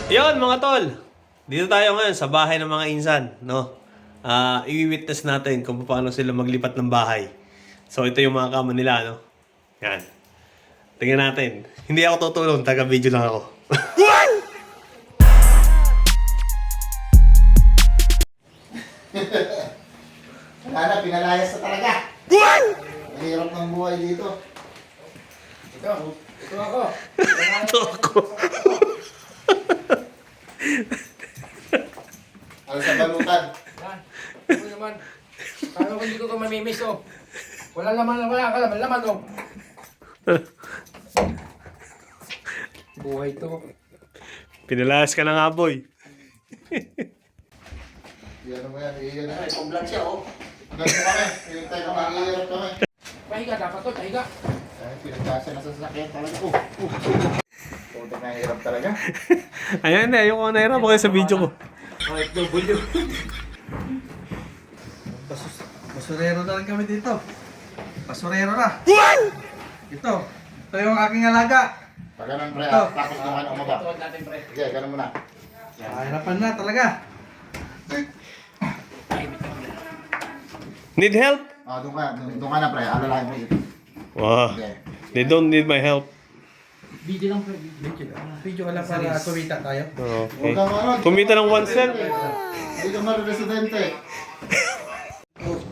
Yon mga tol, dito tayo ngayon sa bahay ng mga insan, no? I-witness natin kung paano sila maglipat ng bahay. So ito yung mga kama nila, no? Yan. Tingnan natin. Hindi ako tutulong, taga-video lang ako. Wala na, pinalayas na talaga. Mahirap ng buhay dito. Ito ako. Ito ako. Ano sa balutan? Yan. Ano naman? Kala ko hindi ko ito mamimiss, oh. Wala ka laman, oh. Buhay to. Pinalayas ka na nga, boy. Yan mo yan, iyan na. Pag-vlog siya, oh. Ganun kami, yung tayo mahirap kami. Pahiga, dapat to, pahiga. Ay, pinagkasya na sa sasakyan talaga. Puta na hirap talaga. Ayan na, ayoko na hirap kayo sa video ko. Basurero na lang kami dito. Basurero na. Ito yung aking alaga. Pag ganun pre, Ito. tapos naman umaba. Tuwag natin, pre. Sige, ganun muna. Hirapan na talaga. Need help? Doon ka na pre, alalahin mo ito. Wow. Okay. They don't need my help. Video lang, pre. Video wala para kumita tayo. Okay. Huwag kang ano. Kumita ng 1 cent. Hindi ka maro-residente.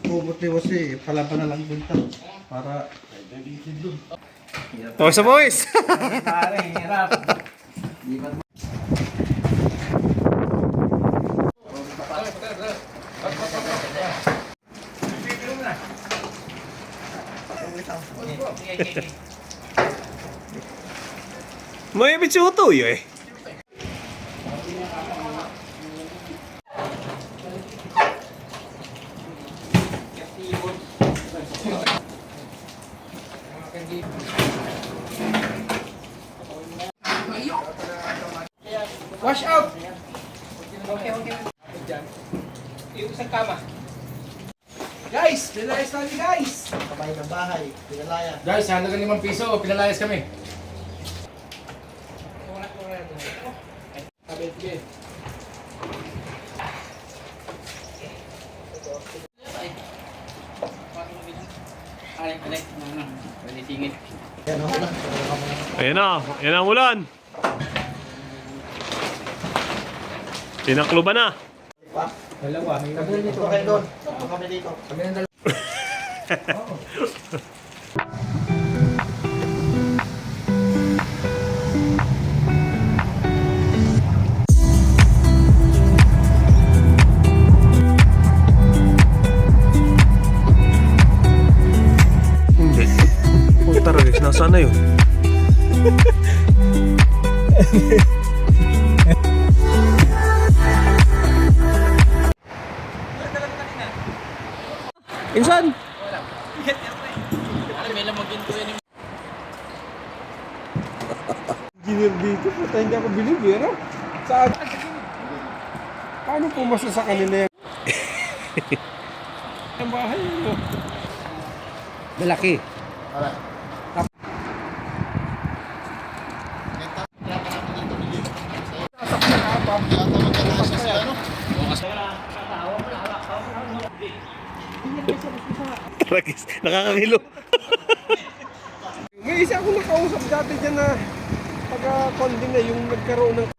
Pubuti-was eh. Palaban na lang bunta. Para Oh, sa boys. Pare, hirap. May bitsuto yun eh. Wash out! Okay. Yung isang kama. Guys, pinalayas natin, guys! Kamay ng bahay, pinalaya. Guys, halaga 5 piso, pinalayas kami. Sige. Ayan na, yan ang ulan. Tinaklo ba na? Dalawa. Dito kayo doon. Dito kami dito. Kami ng dalawa. Hindi. Puta rin, nasaan na yun? Insan! engineer dito. Puta, hindi ako binibira. Saan? Paano pumasa sa kanila yan? Ang bahay mo. Malaki. Alright. Tragis, nakakangilo. May isa akong nakausap dati dyan na taga-Conding na yung nagkaroon ng